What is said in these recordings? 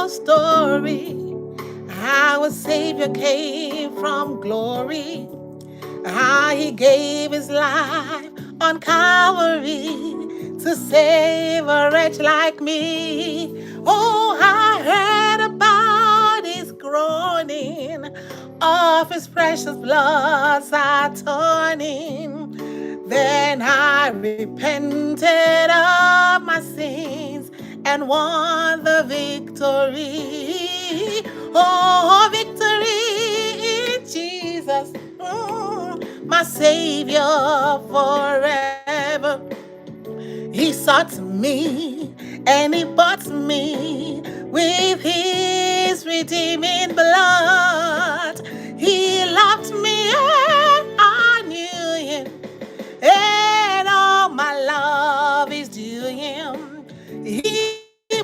story. Our Savior came from glory. How he gave his life on Calvary to save a wretch like me. Oh, I heard about his groaning, of his precious blood's atoning. Then I repented of my sins and won the victory. Oh, victory in Jesus, my Savior forever. He sought me and he bought me with his redeeming blood. He loved me and I knew him, and all my love is due him. He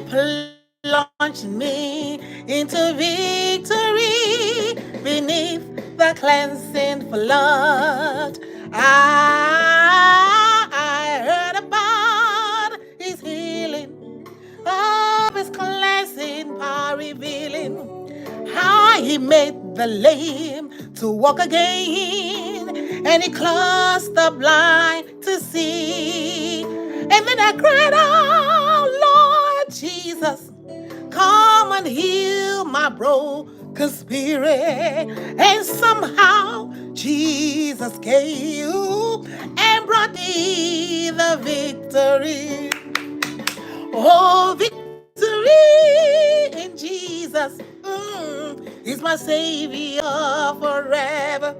plunged me into victory beneath the cleansing flood. I heard about his healing, of his cleansing power revealing, how he made the lame to walk again, and he caused the blind to see. And then I cried out, Lord Jesus, come and heal my broken spirit. And somehow Jesus came and brought me the victory. Oh, victory in Jesus is my Savior forever.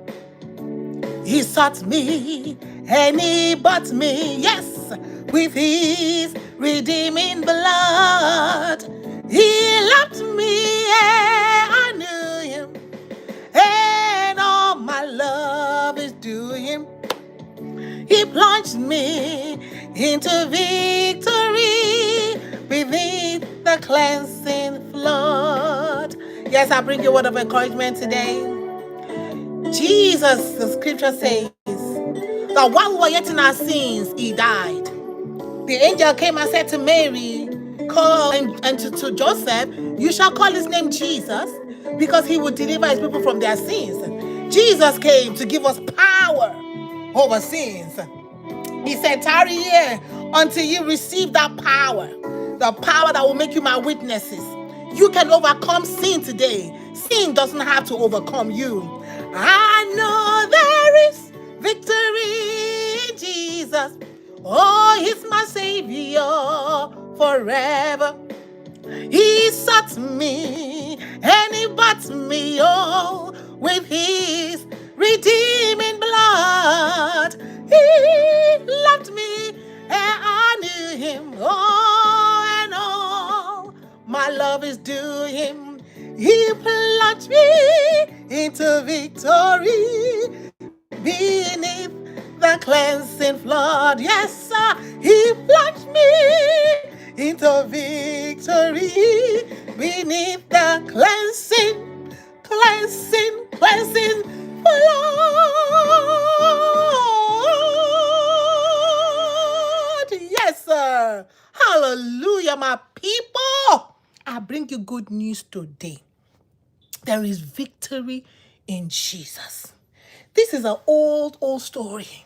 He sought me and he bought me, yes, with his redeeming blood. He loved me and I knew him, and all my love is due him. He plunged me into victory beneath the cleansing flood. Yes, I bring you a word of encouragement today. Jesus, the scripture says, that while we were yet in our sins, he died. The angel came and said to Mary, call and to Joseph, you shall call his name Jesus, because he will deliver his people from their sins. Jesus came to give us power over sins. He said, tarry here until you receive that power, the power that will make you my witnesses. You can overcome sin today. Sin doesn't have to overcome you. I know there is victory in Jesus. Oh, he's my Savior forever. He sought me and he bought me, oh, with his redeeming blood. He loved me and I knew him, oh, and all my love is due him. He plunged me into victory beneath the cleansing flood. Yes, sir, he plunged me into victory beneath the cleansing flood. Yes, sir. Hallelujah, my people. I bring you good news today. There is victory in Jesus. This is an old story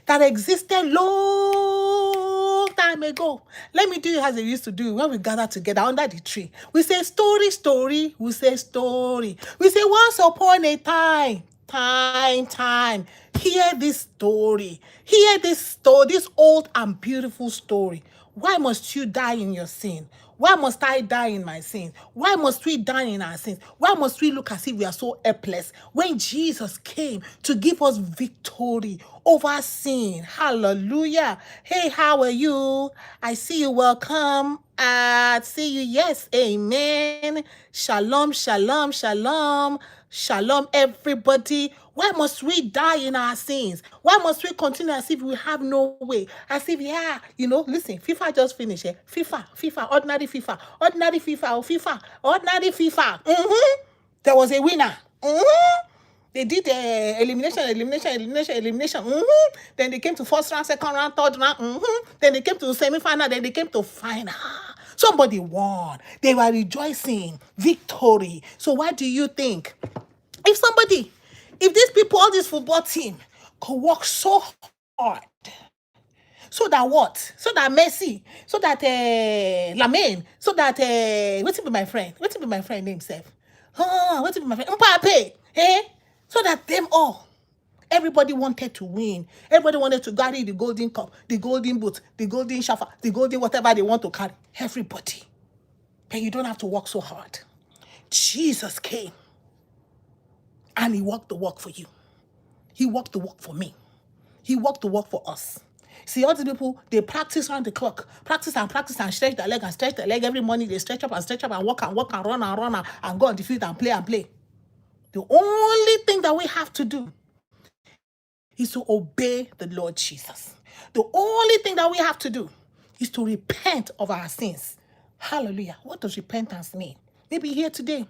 that existed long time ago. Let me do it as they used to do when we gather together under the tree. We say story, story. We say story. We say once upon a time. Hear this story. Hear this story, this old and beautiful story. Why must you die in your sin? Why must I die in my sins? Why must we die in our sins? Why must we look as if we are so helpless when Jesus came to give us victory over sin? Hallelujah. Hey, how are you? I see you. Welcome. See you. Yes. Amen. Shalom, shalom, shalom. Shalom, everybody. Why must we die in our sins? Why must we continue as if we have no way? As if, listen, FIFA just finished. FIFA, ordinary FIFA, ordinary FIFA. There was a winner. They did elimination. Then they came to first round, second round, third round. Then they came to semi-final. Then they came to final. Somebody won. They were rejoicing. Victory. So why do you think if these people, all this football team, could work so hard, so that what? So that Messi, so that Lamine, so that what's it be my friend? What's it be my friend name self? What's it be my friend? Mbappe, so that them all. Everybody wanted to win. Everybody wanted to carry the golden cup, the golden boot, the golden shafa, the golden whatever they want to carry. Everybody. But you don't have to work so hard. Jesus came and he walked the walk for you. He walked the walk for me. He walked the walk for us. See, all these people, they practice around the clock. Practice and stretch their leg and stretch their leg. Every morning they stretch up and walk and run and go on the field and play. The only thing that we have to do is to obey the Lord Jesus. The only thing that we have to do is to repent of our sins. Hallelujah. What does repentance mean? Maybe here today,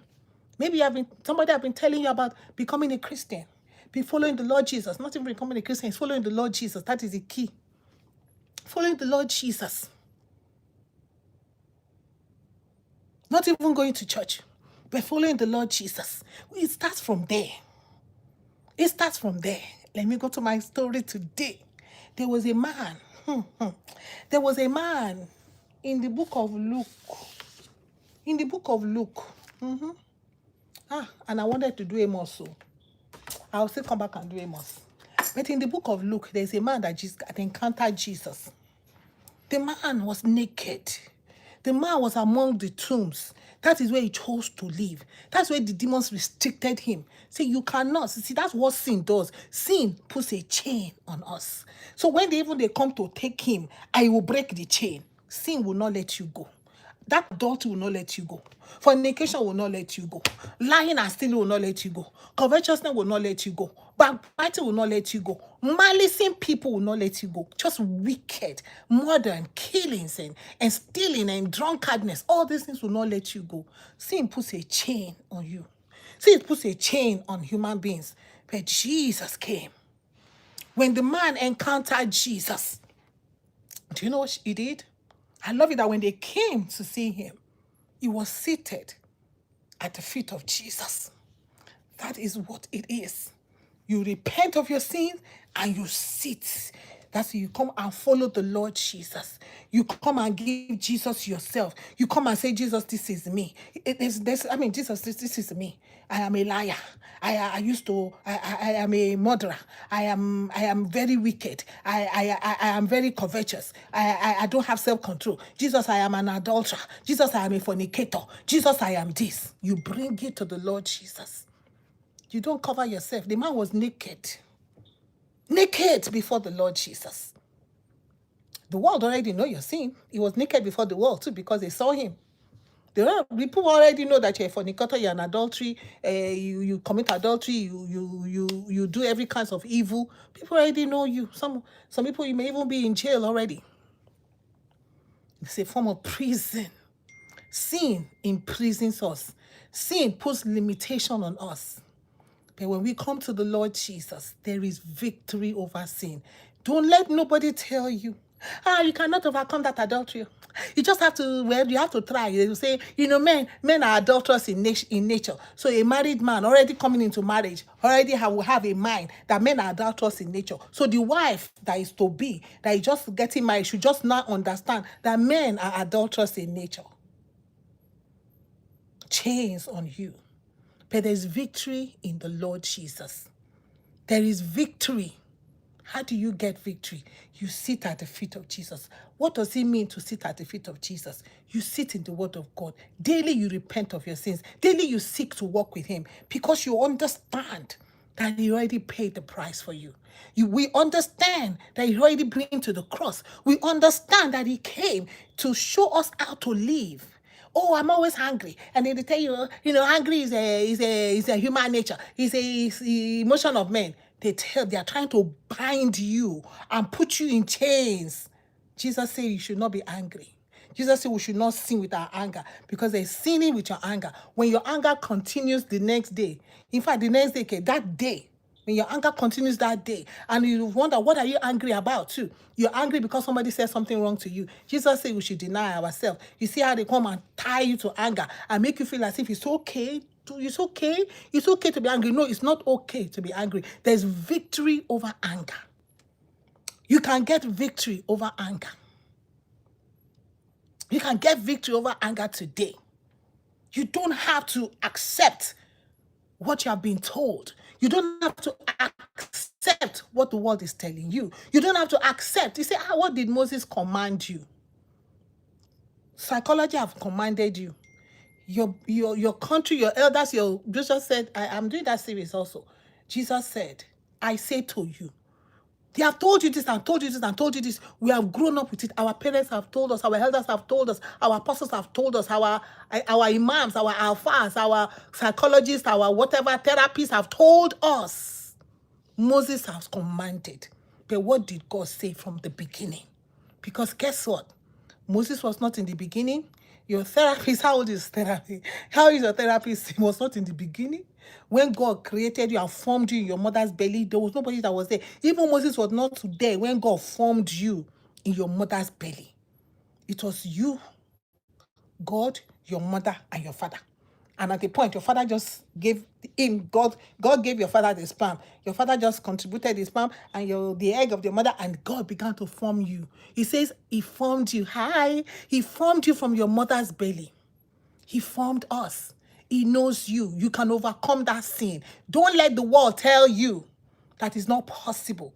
maybe somebody have been telling you about becoming a Christian. Be following the Lord Jesus. Not even becoming a Christian, it's following the Lord Jesus. That is the key. Following the Lord Jesus. Not even going to church, but following the Lord Jesus. It starts from there. It starts from there. Let me go to my story today. There was a man. There was a man in the book of Luke. In the book of Luke. And I wanted to do Amos, so I'll still come back and do Amos. But in the book of Luke, there's a man that encountered Jesus. The man was naked. The man was among the tombs. That is where he chose to live. That's where the demons restricted him. Say, you cannot. See, that's what sin does. Sin puts a chain on us. So when they come to take him, I will break the chain. Sin will not let you go. That adultery will not let you go. Fornication will not let you go. Lying and stealing will not let you go. Covetousness will not let you go. Backbiting will not let you go. Malicing people will not let you go. Just wicked, murder and killings and stealing and drunkardness. All these things will not let you go. Sin puts a chain on you. Sin puts a chain on human beings. But Jesus came. When the man encountered Jesus, do you know what he did? I love it that when they came to see him, he was seated at the feet of Jesus. That is what it is. You repent of your sins and you sit. That's you come and follow the Lord Jesus. You come and give Jesus yourself. You come and say, Jesus, this is me. Jesus, this is me. I am a liar. I am a murderer. I am very wicked. I am very covetous. I don't have self-control. Jesus, I am an adulterer. Jesus, I am a fornicator. Jesus, I am this. You bring it to the Lord Jesus. You don't cover yourself. The man was naked. Naked before the Lord Jesus. The world already know your sin. He was naked before the world too because they saw him. People already know that you're a fornicator, you're an adultery, you commit adultery, you do every kind of evil. People already know you. Some people, you may even be in jail already. It's a form of prison. Sin imprisons us. Sin puts limitation on us. But when we come to the Lord Jesus, there is victory over sin. Don't let nobody tell you, you cannot overcome that adultery. You just have to, you have to try. They will say, men are adulterous in nature. So a married man already coming into marriage already will have a mind that men are adulterous in nature. So the wife that is to be, that is just getting married, should just not understand that men are adulterous in nature. Chains on you. But there's victory in the Lord Jesus. There is victory. How do you get victory? You sit at the feet of Jesus. What does it mean to sit at the feet of Jesus? You sit in the word of God. Daily you repent of your sins. Daily you seek to walk with him because you understand that he already paid the price for you. We understand that he already bring to the cross. We understand that he came to show us how to live. Oh, I'm always hungry. And then they tell you, hungry is a human nature. It's the emotion of men. They are trying to bind you and put you in chains. Jesus said you should not be angry. Jesus said we should not sin with our anger because there's sinning with your anger. When your anger continues the next day, in fact, the next day, that day, When your anger continues that day, and you wonder, what are you angry about too? You're angry because somebody said something wrong to you. Jesus said we should deny ourselves. You see how they come and tie you to anger and make you feel as if it's okay. It's okay. It's okay to be angry. No, it's not okay to be angry. There's victory over anger. You can get victory over anger. You can get victory over anger today. You don't have to accept what you have been told. You don't have to accept what the world is telling you. You don't have to accept. You say, what did Moses command you? Psychology have commanded you. Your country, your elders, Jesus said, I'm doing that series also. Jesus said, I say to you. They have told you this and told you this and told you this. We have grown up with it. Our parents have told us. Our elders have told us. Our apostles have told us. Our imams, our alphas, our psychologists, our whatever therapists have told us. Moses has commanded. But what did God say from the beginning? Because guess what? Moses was not in the beginning. Your therapist, how old is therapy? How is your therapist? He was not in the beginning. When God created you and formed you in your mother's belly, there was nobody that was there. Even Moses was not there when God formed you in your mother's belly. It was you, God, your mother, and your father. And at the point, your father just gave him, God gave your father the sperm. Your father just contributed the sperm and the egg of your mother, and God began to form you. He says, he formed you. He formed you from your mother's belly. He formed us. He knows you. You can overcome that sin. Don't let the world tell you that is not possible.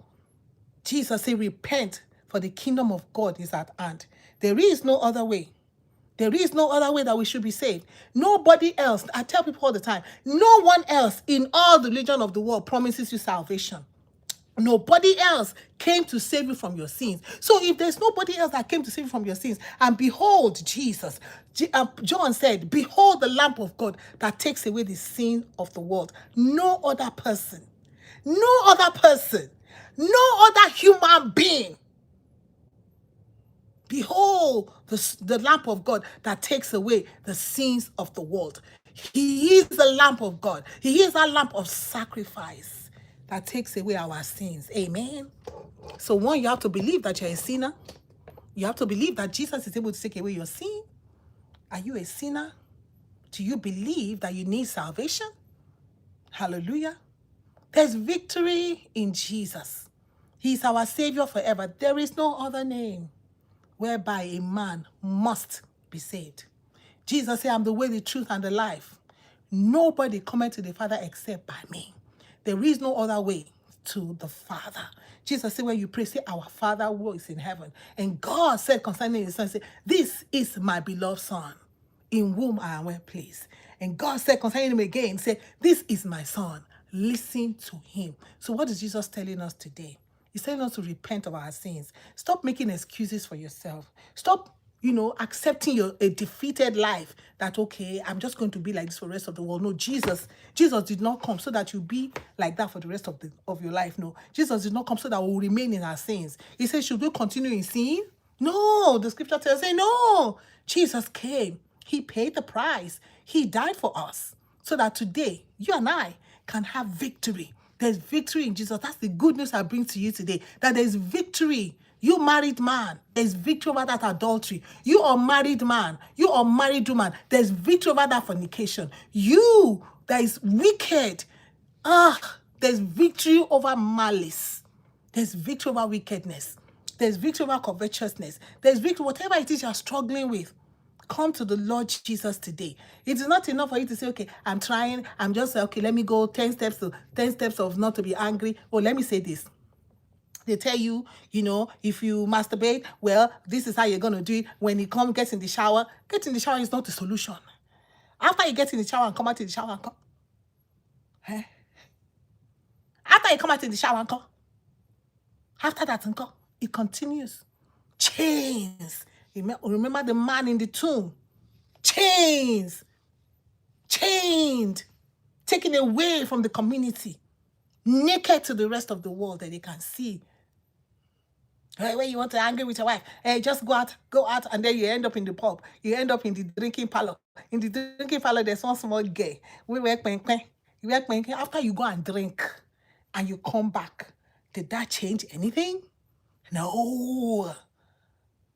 Jesus said, repent, for the kingdom of God is at hand. There is no other way. There is no other way that we should be saved. Nobody else, I tell people all the time, no one else in all the religion of the world promises you salvation. Nobody else came to save you from your sins. So if there's nobody else that came to save you from your sins, and behold Jesus, John said, behold the Lamb of God that takes away the sin of the world. No other person, no other human being. Behold the Lamb of God that takes away the sins of the world. He is the Lamb of God. He is that lamp of sacrifice that takes away our sins. Amen. So one, you have to believe that you're a sinner. You have to believe that Jesus is able to take away your sin. Are you a sinner? Do you believe that you need salvation? Hallelujah. There's victory in Jesus. He's our Savior forever. There is no other name whereby a man must be saved. Jesus said, I'm the way, the truth, and the life. Nobody cometh to the Father except by me. There is no other way to the Father. Jesus said, when you pray, say, our Father who is in heaven. And God said concerning his son, say, this is my beloved son, in whom I am well pleased. And God said concerning him again, say, this is my son, listen to him. So what is Jesus telling us today? He's telling us to repent of our sins. Stop making excuses for yourself. Stop, accepting a defeated life that, okay, I'm just going to be like this for the rest of the world. No, Jesus did not come so that you be like that for the rest of your life. No, Jesus did not come so that we'll remain in our sins. He said, should we continue in sin? No, the scripture tells us, no. Jesus came. He paid the price. He died for us so that today, you and I can have victory. There's victory in Jesus. That's the good news I bring to you today, that there's victory. You married man, there's victory over that adultery. You unmarried man, you unmarried woman, there's victory over that fornication. You that is wicked, there's victory over malice. There's victory over wickedness. There's victory over covetousness. There's victory, whatever it is you're struggling with. Come to the Lord Jesus today. It is not enough for you to say, okay, I'm trying. I'm just, okay, let me go 10 steps of not to be angry. Oh, let me say this. They tell you, if you masturbate, well, this is how you're going to do it. When you get in the shower, get in the shower is not the solution. After you get in the shower and come out in the shower and come. After you come out in the shower and come. After that and come, it continues. Chains. Remember the man in the tomb. Chains. Chained. Taken away from the community. Naked to the rest of the world that they can see. When you want to angry with your wife, just go out, and then you end up in the pub. You end up in the drinking parlor. In the drinking parlor, there's one small girl. We work pen. After you go and drink, and you come back, did that change anything? No.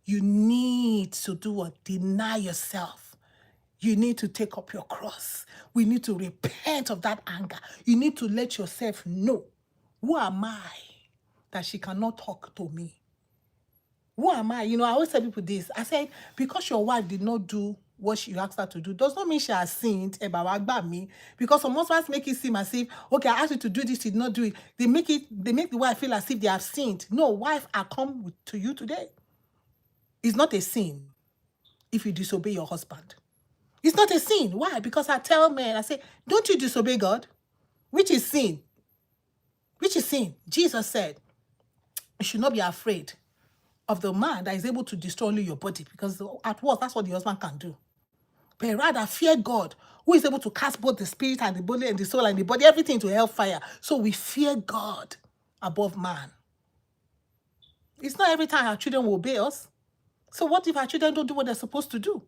You need to do what? Deny yourself. You need to take up your cross. We need to repent of that anger. You need to let yourself know, who am I that she cannot talk to me? Who am I? I always tell people this. I said, because your wife did not do what you asked her to do, does not mean she has sinned. Because some husbands make it seem as if, okay, I asked you to do this, you did not do it. They make the wife feel as if they have sinned. No, wife, I come to you today. It's not a sin if you disobey your husband. It's not a sin. Why? Because I tell men, I say, don't you disobey God? Which is sin? Which is sin? Jesus said, you should not be afraid of the man that is able to destroy only your body, because at worst, that's what the husband can do. But rather fear God, who is able to cast both the spirit and the body and the soul and the body, everything into hellfire. So we fear God above man. It's not every time our children will obey us. So what if our children don't do what they're supposed to do?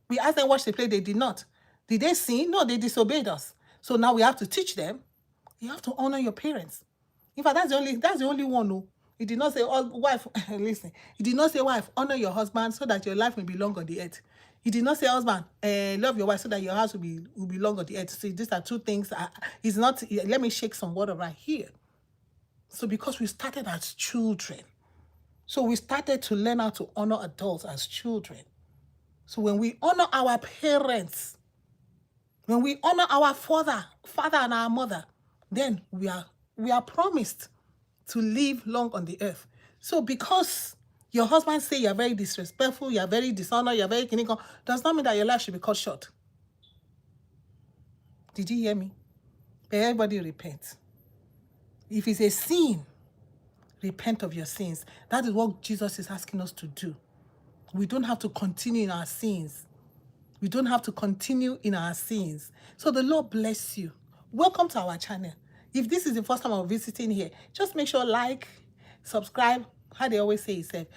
We asked them watch the play, they did not. Did they sin? No, they disobeyed us. So now we have to teach them. You have to honor your parents. In fact, that's the only one who he did not say, oh, wife, listen. He did not say, wife, honor your husband so that your life will be long on the earth. He did not say, husband, love your wife so that your house will be long on the earth. See, these are two things. He's not. Let me shake some water right here. So because we started as children, so we started to learn how to honor adults as children. So when we honor our parents, when we honor our father and our mother, then we are promised to live long on the earth. So because your husband say you're very disrespectful, you're very dishonored, you're very clinical, does not mean that your life should be cut short. Did you hear me? But everybody repent. If it's a sin, repent of your sins. That is what Jesus is asking us to do. We don't have to continue in our sins. We don't have to continue in our sins. So the Lord bless you. Welcome to our channel. If this is the first time I'm visiting here, just make sure like, subscribe, how they always say it,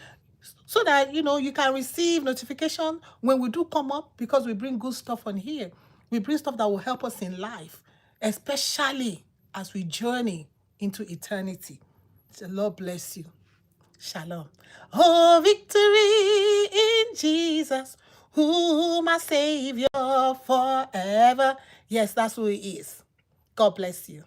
so that you can receive notification when we do come up, because we bring good stuff on here. We bring stuff that will help us in life, especially as we journey into eternity. The Lord bless you. Shalom. Oh, victory in Jesus, who my Savior forever. Yes, that's who he is. God bless you.